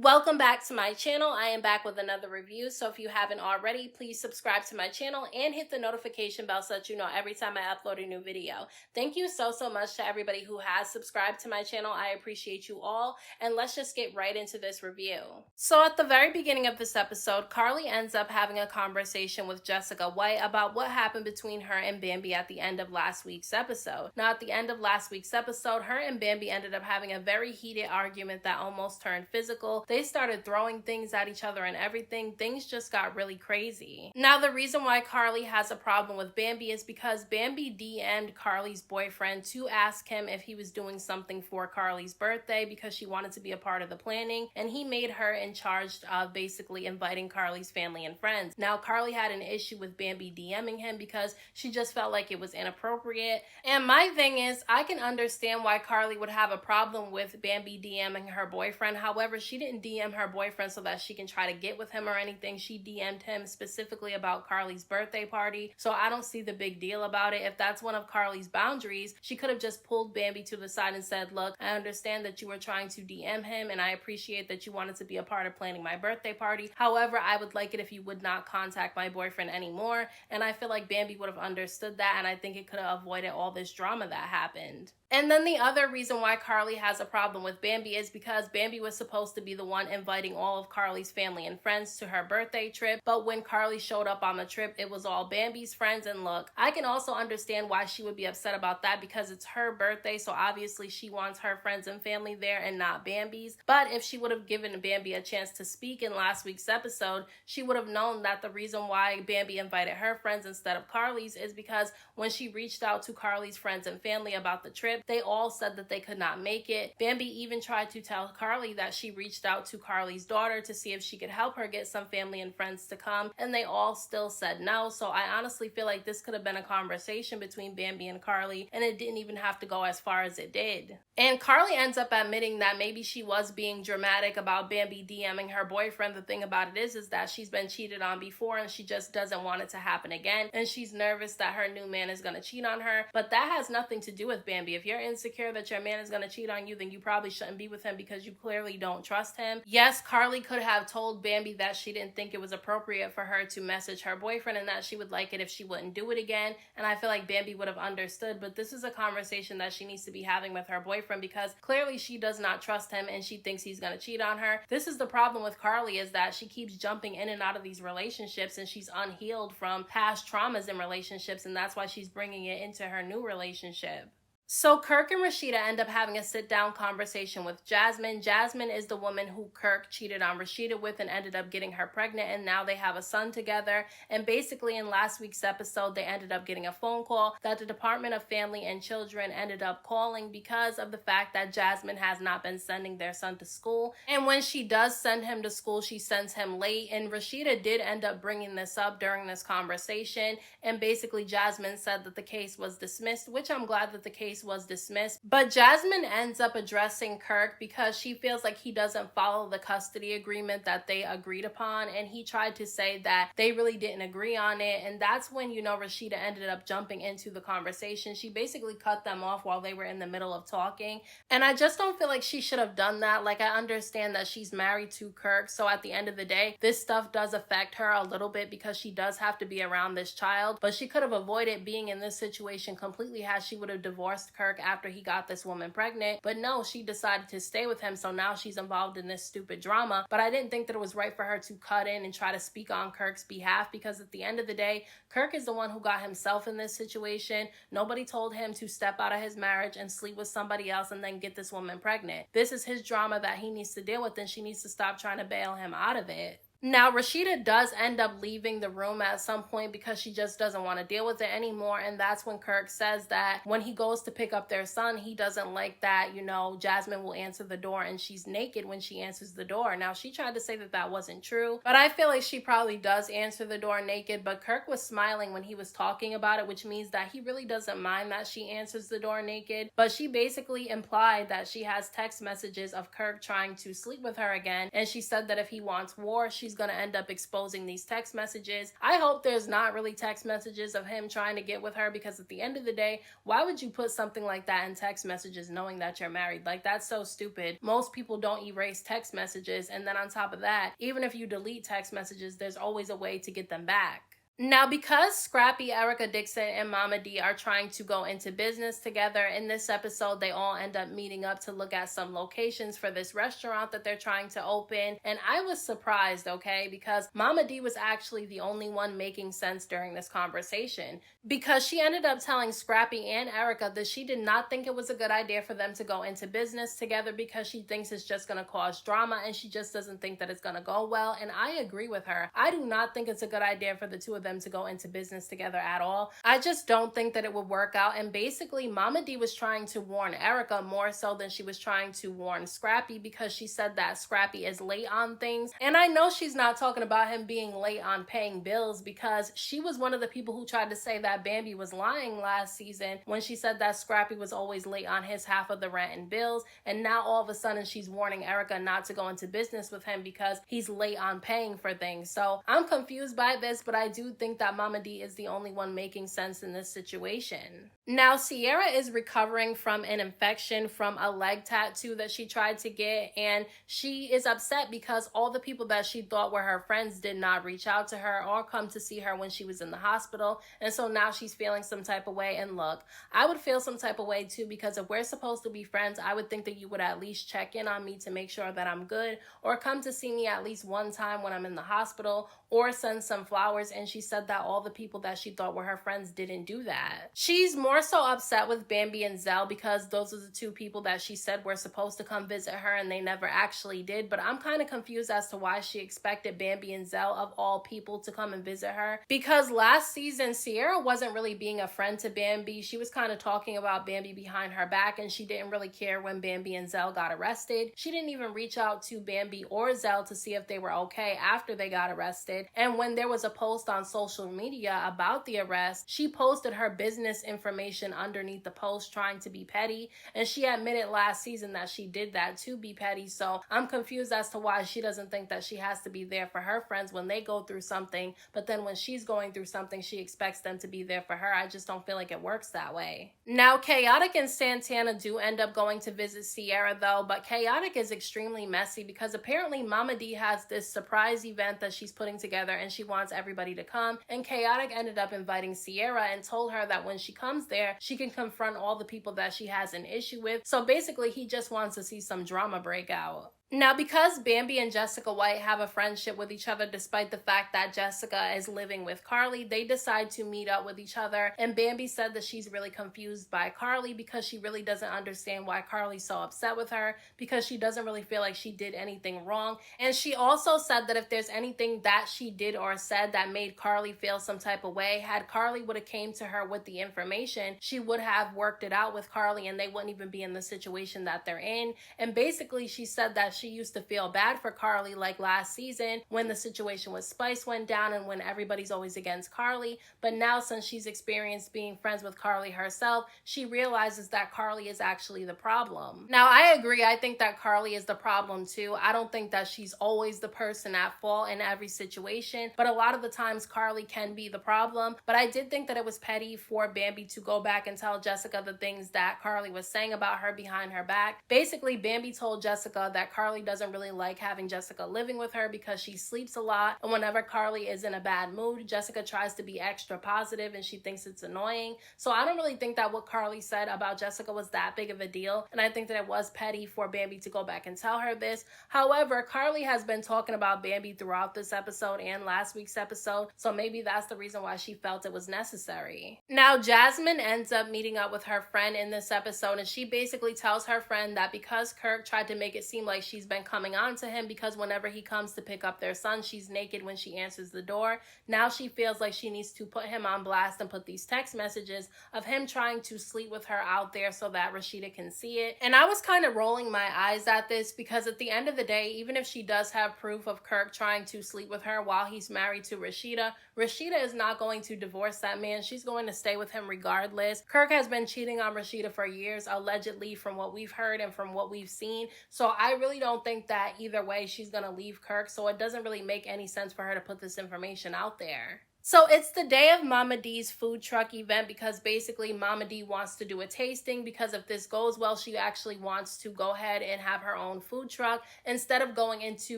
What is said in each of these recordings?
Welcome back to my channel. I am back with another review. So if you haven't already, please subscribe to my channel and hit the notification bell so that you know every time I upload a new video. Thank you so much to everybody who has subscribed to my channel. I appreciate you all. And let's just get right into this review. So at the very beginning of this episode, Carly ends up having a conversation with Jessica White about what happened between her and Bambi at the end of last week's episode. Now at the end of last week's episode, her and Bambi ended up having a very heated argument that almost turned physical. They started throwing things at each other and everything. Things just got really crazy. Now, the reason why Carly has a problem with Bambi is because Bambi DM'd Carly's boyfriend to ask him if he was doing something for Carly's birthday because she wanted to be a part of the planning, and he made her in charge of basically inviting Carly's family and friends. Now, Carly had an issue with Bambi DMing him because she just felt like it was inappropriate. And my thing is, I can understand why Carly would have a problem with Bambi DMing her boyfriend. However, she didn't DM her boyfriend so that she can try to get with him or anything. She DM'd him specifically about Carly's birthday party, so I don't see the big deal about it. If that's one of Carly's boundaries, she could have just pulled Bambi to the side and said, look, I understand that you were trying to DM him and I appreciate that you wanted to be a part of planning my birthday party. However, I would like it if you would not contact my boyfriend anymore. And I feel like Bambi would have understood that, and I think it could have avoided all this drama that happened. And then the other reason why Carly has a problem with Bambi is because Bambi was supposed to be the one inviting all of Carly's family and friends to her birthday trip. But when Carly showed up on the trip, it was all Bambi's friends. And look, I can also understand why she would be upset about that because it's her birthday. So obviously she wants her friends and family there and not Bambi's. But if she would have given Bambi a chance to speak in last week's episode, she would have known that the reason why Bambi invited her friends instead of Carly's is because when she reached out to Carly's friends and family about the trip, they all said that they could not make it. Bambi even tried to tell Carly that she reached out to Carly's daughter to see if she could help her get some family and friends to come, and they all still said no. So I honestly feel like this could have been a conversation between Bambi and Carly, and it didn't even have to go as far as it did. And Carly ends up admitting that maybe she was being dramatic about Bambi DMing her boyfriend. The thing about it is that she's been cheated on before and she just doesn't want it to happen again, and she's nervous that her new man is going to cheat on her. But that has nothing to do with Bambi. If you're insecure that your man is going to cheat on you, then you probably shouldn't be with him because you clearly don't trust him. Yes, Carly could have told Bambi that she didn't think it was appropriate for her to message her boyfriend and that she would like it if she wouldn't do it again, and I feel like Bambi would have understood. But this is a conversation that she needs to be having with her boyfriend because clearly she does not trust him and she thinks he's going to cheat on her. This is the problem with Carly, is that she keeps jumping in and out of these relationships and she's unhealed from past traumas in relationships, and that's why she's bringing it into her new relationship. So Kirk and Rashida end up having a sit-down conversation with Jasmine. Jasmine is the woman who Kirk cheated on Rashida with and ended up getting her pregnant, and now they have a son together. And basically in last week's episode, they ended up getting a phone call that the Department of Family and Children ended up calling because of the fact that Jasmine has not been sending their son to school. And when she does send him to school, she sends him late. And Rashida did end up bringing this up during this conversation. And basically Jasmine said that the case was dismissed, which I'm glad that the case was dismissed. But Jasmine ends up addressing Kirk because she feels like he doesn't follow the custody agreement that they agreed upon, and he tried to say that they really didn't agree on it. And that's when, Rashida ended up jumping into the conversation. She basically cut them off while they were in the middle of talking, and I just don't feel like she should have done that. Like, I understand that she's married to Kirk, so at the end of the day, this stuff does affect her a little bit because she does have to be around this child, but she could have avoided being in this situation completely had she would have divorced Kirk after he got this woman pregnant. But no, she decided to stay with him, so now she's involved in this stupid drama. But I didn't think that it was right for her to cut in and try to speak on Kirk's behalf, because at the end of the day, Kirk is the one who got himself in this situation. Nobody told him to step out of his marriage and sleep with somebody else and then get this woman pregnant. This is his drama that he needs to deal with, and she needs to stop trying to bail him out of it. Now, Rashida does end up leaving the room at some point because she just doesn't want to deal with it anymore, and that's when Kirk says that when he goes to pick up their son, he doesn't like that, Jasmine will answer the door and she's naked when she answers the door. Now, she tried to say that that wasn't true, but I feel like she probably does answer the door naked, but Kirk was smiling when he was talking about it, which means that he really doesn't mind that she answers the door naked. But she basically implied that she has text messages of Kirk trying to sleep with her again, and she said that if he wants war, she's she's going to end up exposing these text messages. I hope there's not really text messages of him trying to get with her, because at the end of the day, why would you put something like that in text messages knowing that you're married? Like, that's so stupid. Most people don't erase text messages, and then on top of that, even if you delete text messages, there's always a way to get them back. Now, because Scrappy, Erica Dixon, and Mama D are trying to go into business together, in this episode, they all end up meeting up to look at some locations for this restaurant that they're trying to open. And I was surprised, okay, because Mama D was actually the only one making sense during this conversation, because she ended up telling Scrappy and Erica that she did not think it was a good idea for them to go into business together, because she thinks it's just going to cause drama, and she just doesn't think that it's going to go well. And I agree with her. I do not think it's a good idea for the two of them to go into business together at all. I just don't think that it would work out. And basically, Mama D was trying to warn Erica more so than she was trying to warn Scrappy, because she said that Scrappy is late on things. And I know she's not talking about him being late on paying bills, because she was one of the people who tried to say that Bambi was lying last season when she said that Scrappy was always late on his half of the rent and bills. And now all of a sudden she's warning Erica not to go into business with him because he's late on paying for things. So I'm confused by this, but I do think that Mama D is the only one making sense in this situation. Now, Sierra is recovering from an infection from a leg tattoo that she tried to get, and she is upset because all the people that she thought were her friends did not reach out to her or come to see her when she was in the hospital. And so now she's feeling some type of way. And look, I would feel some type of way too, because if we're supposed to be friends, I would think that you would at least check in on me to make sure that I'm good, or come to see me at least one time when I'm in the hospital, or send some flowers. And she said that all the people that she thought were her friends didn't do that. She's more so upset with Bambi and Zell, because those are the two people that she said were supposed to come visit her and they never actually did. But I'm kind of confused as to why she expected Bambi and Zell, of all people, to come and visit her, because last season Sierra wasn't really being a friend to Bambi. She was kind of talking about Bambi behind her back, and she didn't really care when Bambi and Zell got arrested. She didn't even reach out to Bambi or Zell to see if they were okay after they got arrested. And when there was a post on social media about the arrest, she posted her business information underneath the post, trying to be petty. And she admitted last season that she did that to be petty. So I'm confused as to why she doesn't think that she has to be there for her friends when they go through something, but then when she's going through something, she expects them to be there for her. I just don't feel like it works that way. Now, Chaotic and Santana do end up going to visit Sierra though, but Chaotic is extremely messy, because apparently Mama D has this surprise event that she's putting together and she wants everybody to come, and Chaotic ended up inviting Sierra and told her that when she comes there, she can confront all the people that she has an issue with. So basically, he just wants to see some drama break out. Now, because Bambi and Jessica White have a friendship with each other, despite the fact that Jessica is living with Carly, they decide to meet up with each other. And Bambi said that she's really confused by Carly, because she really doesn't understand why Carly's so upset with her, because she doesn't really feel like she did anything wrong. And she also said that if there's anything that she did or said that made Carly feel some type of way, had Carly would have came to her with the information, she would have worked it out with Carly and they wouldn't even be in the situation that they're in. And basically, she said that she used to feel bad for Carly, like last season when the situation with Spice went down and when everybody's always against Carly. But now, since she's experienced being friends with Carly herself, she realizes that Carly is actually the problem. Now, I agree. I think that Carly is the problem too. I don't think that she's always the person at fault in every situation, but a lot of the times Carly can be the problem. But I did think that it was petty for Bambi to go back and tell Jessica the things that Carly was saying about her behind her back. Basically, Bambi told Jessica that Carly doesn't really like having Jessica living with her because she sleeps a lot, and whenever Carly is in a bad mood, Jessica tries to be extra positive and she thinks it's annoying. So I don't really think that what Carly said about Jessica was that big of a deal, and I think that it was petty for Bambi to go back and tell her this. However, Carly has been talking about Bambi throughout this episode and last week's episode, so maybe that's the reason why she felt it was necessary. Now, Jasmine ends up meeting up with her friend in this episode, and she basically tells her friend that because Kirk tried to make it seem like she's been coming on to him, because whenever he comes to pick up their son, she's naked when she answers the door. Now she feels like she needs to put him on blast and put these text messages of him trying to sleep with her out there so that Rashida can see it. And I was kind of rolling my eyes at this, because at the end of the day, even if she does have proof of Kirk trying to sleep with her while he's married to Rashida, Rashida is not going to divorce that man. She's going to stay with him regardless. Kirk has been cheating on Rashida for years, allegedly, from what we've heard and from what we've seen. So I really don't think that either way she's gonna leave Kirk, so it doesn't really make any sense for her to put this information out there. So it's the day of Mama D's food truck event because basically Mama D wants to do a tasting because if this goes well, she actually wants to go ahead and have her own food truck instead of going into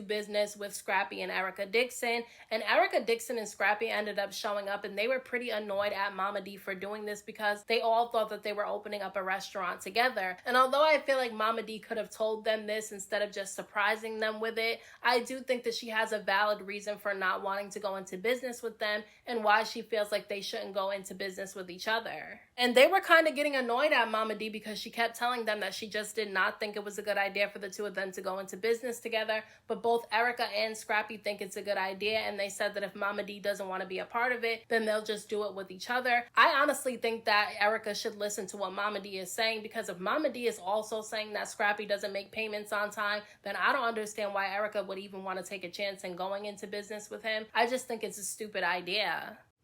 business with Scrappy and Erica Dixon. And Erica Dixon and Scrappy ended up showing up and they were pretty annoyed at Mama D for doing this because they all thought that they were opening up a restaurant together. And although I feel like Mama D could have told them this instead of just surprising them with it, I do think that she has a valid reason for not wanting to go into business with them and why she feels like they shouldn't go into business with each other. And they were kind of getting annoyed at Mama D because she kept telling them that she just did not think it was a good idea for the two of them to go into business together, but both Erica and Scrappy think it's a good idea, and they said that if Mama D doesn't want to be a part of it, then they'll just do it with each other. I honestly think that Erica should listen to what Mama D is saying, because if Mama D is also saying that Scrappy doesn't make payments on time, then I don't understand why Erica would even want to take a chance in going into business with him. I just think it's a stupid idea.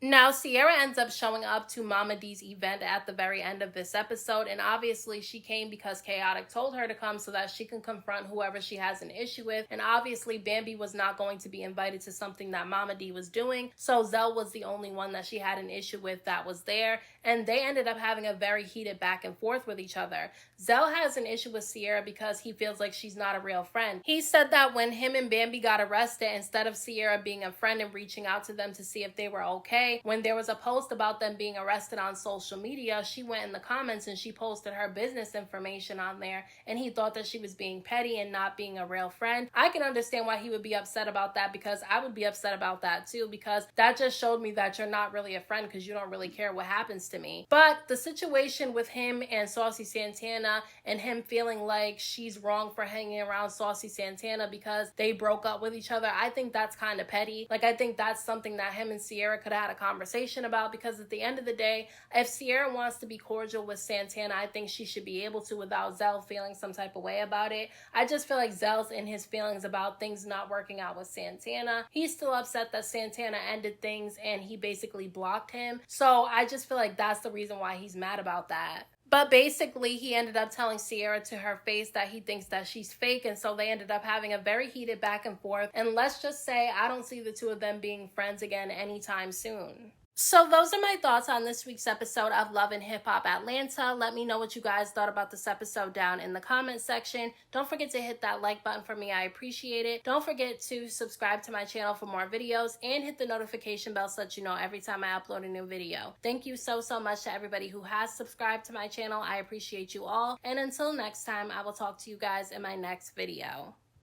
Now, Sierra ends up showing up to Mama D's event at the very end of this episode, and obviously she came because Chaotic told her to come so that she can confront whoever she has an issue with, and obviously Bambi was not going to be invited to something that Mama D was doing, so Zell was the only one that she had an issue with that was there, and they ended up having a very heated back and forth with each other. Zell has an issue with Sierra because he feels like she's not a real friend. He said that when him and Bambi got arrested, instead of Sierra being a friend and reaching out to them to see if they were okay, when there was a post about them being arrested on social media, she went in the comments and she posted her business information on there, and he thought that she was being petty and not being a real friend. I can understand why he would be upset about that, because I would be upset about that too, because that just showed me that you're not really a friend because you don't really care what happens to me. But the situation with him and Saucy Santana, and him feeling like she's wrong for hanging around Saucy Santana because they broke up with each other, I think that's kind of petty. Like, I think that's something that him and Sierra could have had a conversation about, because at the end of the day, if Sierra wants to be cordial with Santana, I think she should be able to without Zell feeling some type of way about it. I just feel like Zell's in his feelings about things not working out with Santana. He's still upset that Santana ended things and he basically blocked him. So I just feel like that's the reason why he's mad about that. But basically, he ended up telling Sierra to her face that he thinks that she's fake, and so they ended up having a very heated back and forth. And let's just say I don't see the two of them being friends again anytime soon. So those are my thoughts on this week's episode of Love and Hip Hop Atlanta. Let me know what you guys thought about this episode down in the comment section. Don't forget to hit that like button for me. I appreciate it. Don't forget to subscribe to my channel for more videos and hit the notification bell so that you know every time I upload a new video. Thank you so much to everybody who has subscribed to my channel. I appreciate you all. And until next time, I will talk to you guys in my next video.